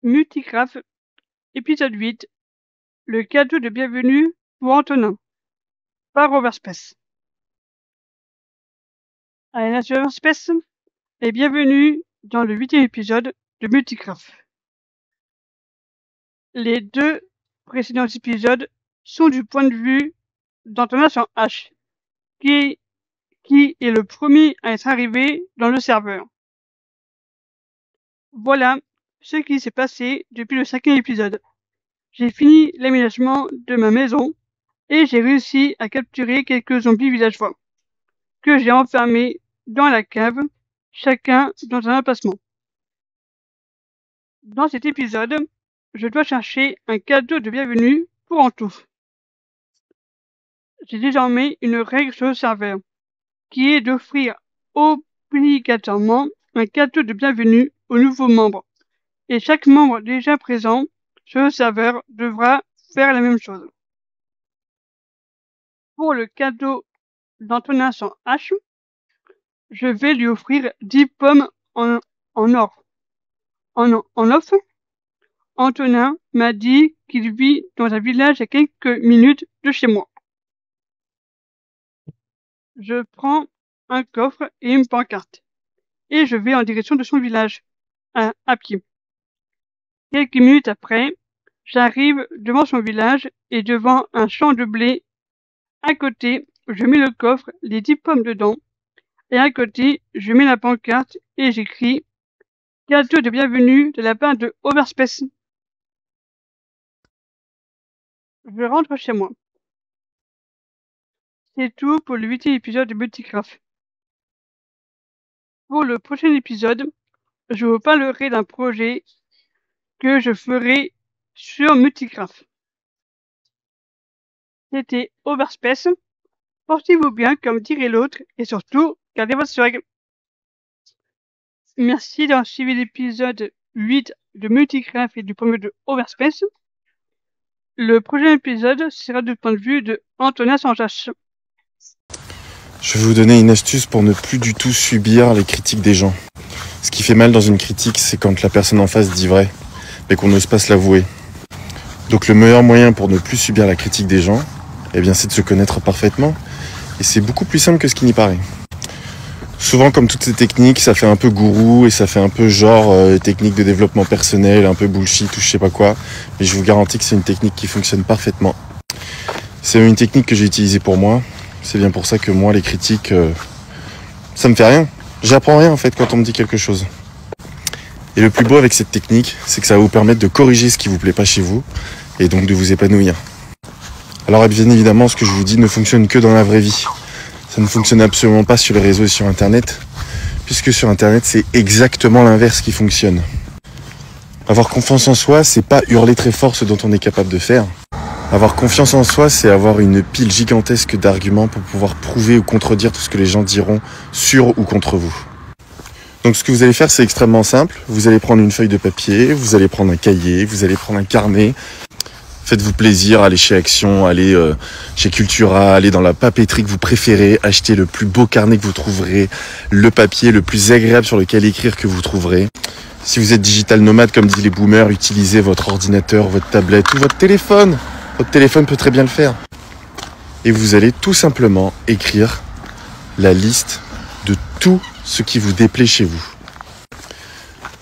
Multicraft, épisode 8, le cadeau de bienvenue pour Antonin, par Overspace. Allez, là, sur Overspace, et bienvenue dans le 8e épisode de Multicraft. Les deux précédents épisodes sont du point de vue d'Antonin sur H, qui est le premier à être arrivé dans le serveur. Voilà ce qui s'est passé depuis le 5e épisode. J'ai fini l'aménagement de ma maison et j'ai réussi à capturer quelques zombies villageois que j'ai enfermés dans la cave, chacun dans un emplacement. Dans cet épisode, je dois chercher un cadeau de bienvenue pour Antou. J'ai désormais une règle sur le serveur, qui est d'offrir obligatoirement un cadeau de bienvenue aux nouveaux membres, et chaque membre déjà présent sur le serveur devra faire la même chose. Pour le cadeau d'Antonin sans H, je vais lui offrir 10 pommes en or. En offre, Antonin m'a dit qu'il vit dans un village à quelques minutes de chez moi. Je prends un coffre et une pancarte, et je vais en direction de son village, à pied. Quelques minutes après, j'arrive devant son village et devant un champ de blé. À côté, je mets le coffre, les 10 pommes dedans, et à côté, je mets la pancarte et j'écris « Cadeau de bienvenue de la part de Overspace ». Je rentre chez moi. C'est tout pour le 8e épisode de Multicraft. Pour le prochain épisode, je vous parlerai d'un projet que je ferai sur Multicraft. C'était Overspace. Portez-vous bien comme dirait l'autre et surtout, gardez votre swag. Merci d'avoir suivi l'épisode 8 de Multicraft et du premier de Overspace. Le prochain épisode sera du point de vue de Antonin Sanjas. Je vais vous donner une astuce pour ne plus du tout subir les critiques des gens. Ce qui fait mal dans une critique, c'est quand la personne en face dit vrai, mais qu'on n'ose pas se l'avouer. Donc le meilleur moyen pour ne plus subir la critique des gens, eh bien, c'est de se connaître parfaitement. Et c'est beaucoup plus simple que ce qui n'y paraît. Souvent, comme toutes ces techniques, ça fait un peu gourou et ça fait un peu genre technique de développement personnel, un peu bullshit ou je sais pas quoi. Mais je vous garantis que c'est une technique qui fonctionne parfaitement. C'est une technique que j'ai utilisée pour moi. C'est bien pour ça que moi, les critiques, ça me fait rien. J'apprends rien en fait quand on me dit quelque chose. Et le plus beau avec cette technique, c'est que ça va vous permettre de corriger ce qui vous plaît pas chez vous et donc de vous épanouir. Alors bien évidemment, ce que je vous dis ne fonctionne que dans la vraie vie. Ça ne fonctionne absolument pas sur les réseaux et sur Internet, puisque sur Internet, c'est exactement l'inverse qui fonctionne. Avoir confiance en soi, c'est pas hurler très fort ce dont on est capable de faire. Avoir confiance en soi, c'est avoir une pile gigantesque d'arguments pour pouvoir prouver ou contredire tout ce que les gens diront sur ou contre vous. Donc ce que vous allez faire, c'est extrêmement simple. Vous allez prendre une feuille de papier, vous allez prendre un cahier, vous allez prendre un carnet. Faites-vous plaisir, allez chez Action, allez chez Cultura, allez dans la papeterie que vous préférez, achetez le plus beau carnet que vous trouverez, le papier le plus agréable sur lequel écrire que vous trouverez. Si vous êtes digital nomade, comme disent les boomers, utilisez votre ordinateur, votre tablette ou votre téléphone. Votre téléphone peut très bien le faire. Et vous allez tout simplement écrire la liste de tout ce qui vous déplaît chez vous.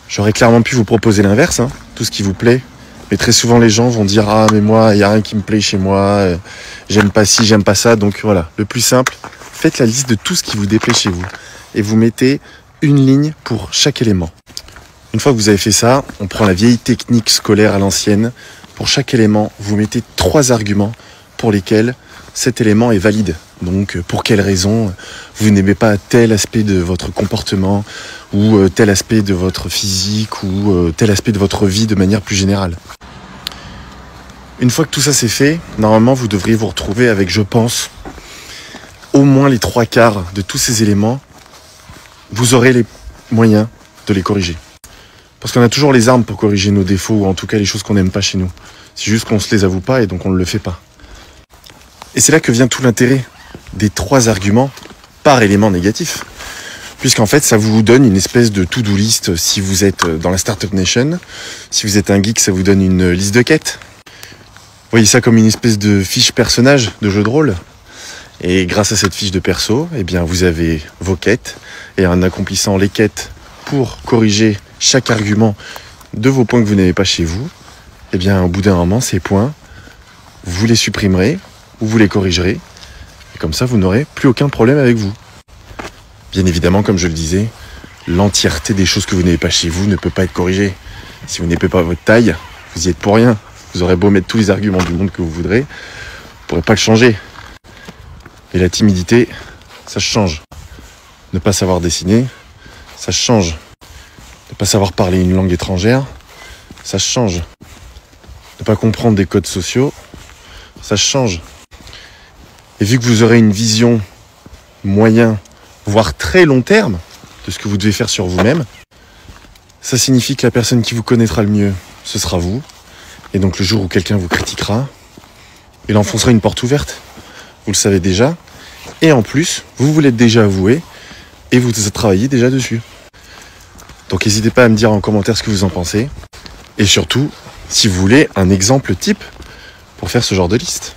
J'aurais clairement pu vous proposer l'inverse, tout ce qui vous plaît. Mais très souvent, les gens vont dire « Ah, mais moi, il n'y a rien qui me plaît chez moi, j'aime pas ci, j'aime pas ça. » Donc voilà, le plus simple, faites la liste de tout ce qui vous déplaît chez vous. Et vous mettez une ligne pour chaque élément. Une fois que vous avez fait ça, on prend la vieille technique scolaire à l'ancienne. Pour chaque élément, vous mettez 3 arguments pour lesquels cet élément est valide. Donc, pour quelle raison vous n'aimez pas tel aspect de votre comportement ou tel aspect de votre physique ou tel aspect de votre vie de manière plus générale. Une fois que tout ça c'est fait, normalement vous devriez vous retrouver avec, je pense, au moins les 3/4 de tous ces éléments. Vous aurez les moyens de les corriger. Parce qu'on a toujours les armes pour corriger nos défauts ou en tout cas les choses qu'on n'aime pas chez nous. C'est juste qu'on ne se les avoue pas et donc on ne le fait pas. Et c'est là que vient tout l'intérêt des 3 arguments par élément négatif. puisqu'en fait ça vous donne une espèce de to-do list si vous êtes dans la Startup Nation. Si vous êtes un geek, ça vous donne une liste de quêtes. Vous voyez ça comme une espèce de fiche personnage de jeu de rôle. Et grâce à cette fiche de perso, eh bien vous avez vos quêtes, et en accomplissant les quêtes pour corriger chaque argument de vos points que vous n'avez pas chez vous, eh bien au bout d'un moment, ces points, vous les supprimerez ou vous les corrigerez, et comme ça vous n'aurez plus aucun problème avec vous. Bien évidemment, comme je le disais, l'entièreté des choses que vous n'avez pas chez vous ne peut pas être corrigée. Si vous n'avez pas votre taille, vous y êtes pour rien. Vous aurez beau mettre tous les arguments du monde que vous voudrez, vous ne pourrez pas le changer. Et la timidité, ça se change. Ne pas savoir dessiner, ça se change. Ne pas savoir parler une langue étrangère, ça se change. Ne pas comprendre des codes sociaux, ça se change. Et vu que vous aurez une vision moyen, voire très long terme, de ce que vous devez faire sur vous-même, ça signifie que la personne qui vous connaîtra le mieux, ce sera vous. Et donc le jour où quelqu'un vous critiquera, il enfoncera une porte ouverte. Vous le savez déjà. Et en plus, vous l'êtes déjà avoué et vous travaillez déjà dessus. Donc n'hésitez pas à me dire en commentaire ce que vous en pensez. Et surtout, si vous voulez un exemple type pour faire ce genre de liste.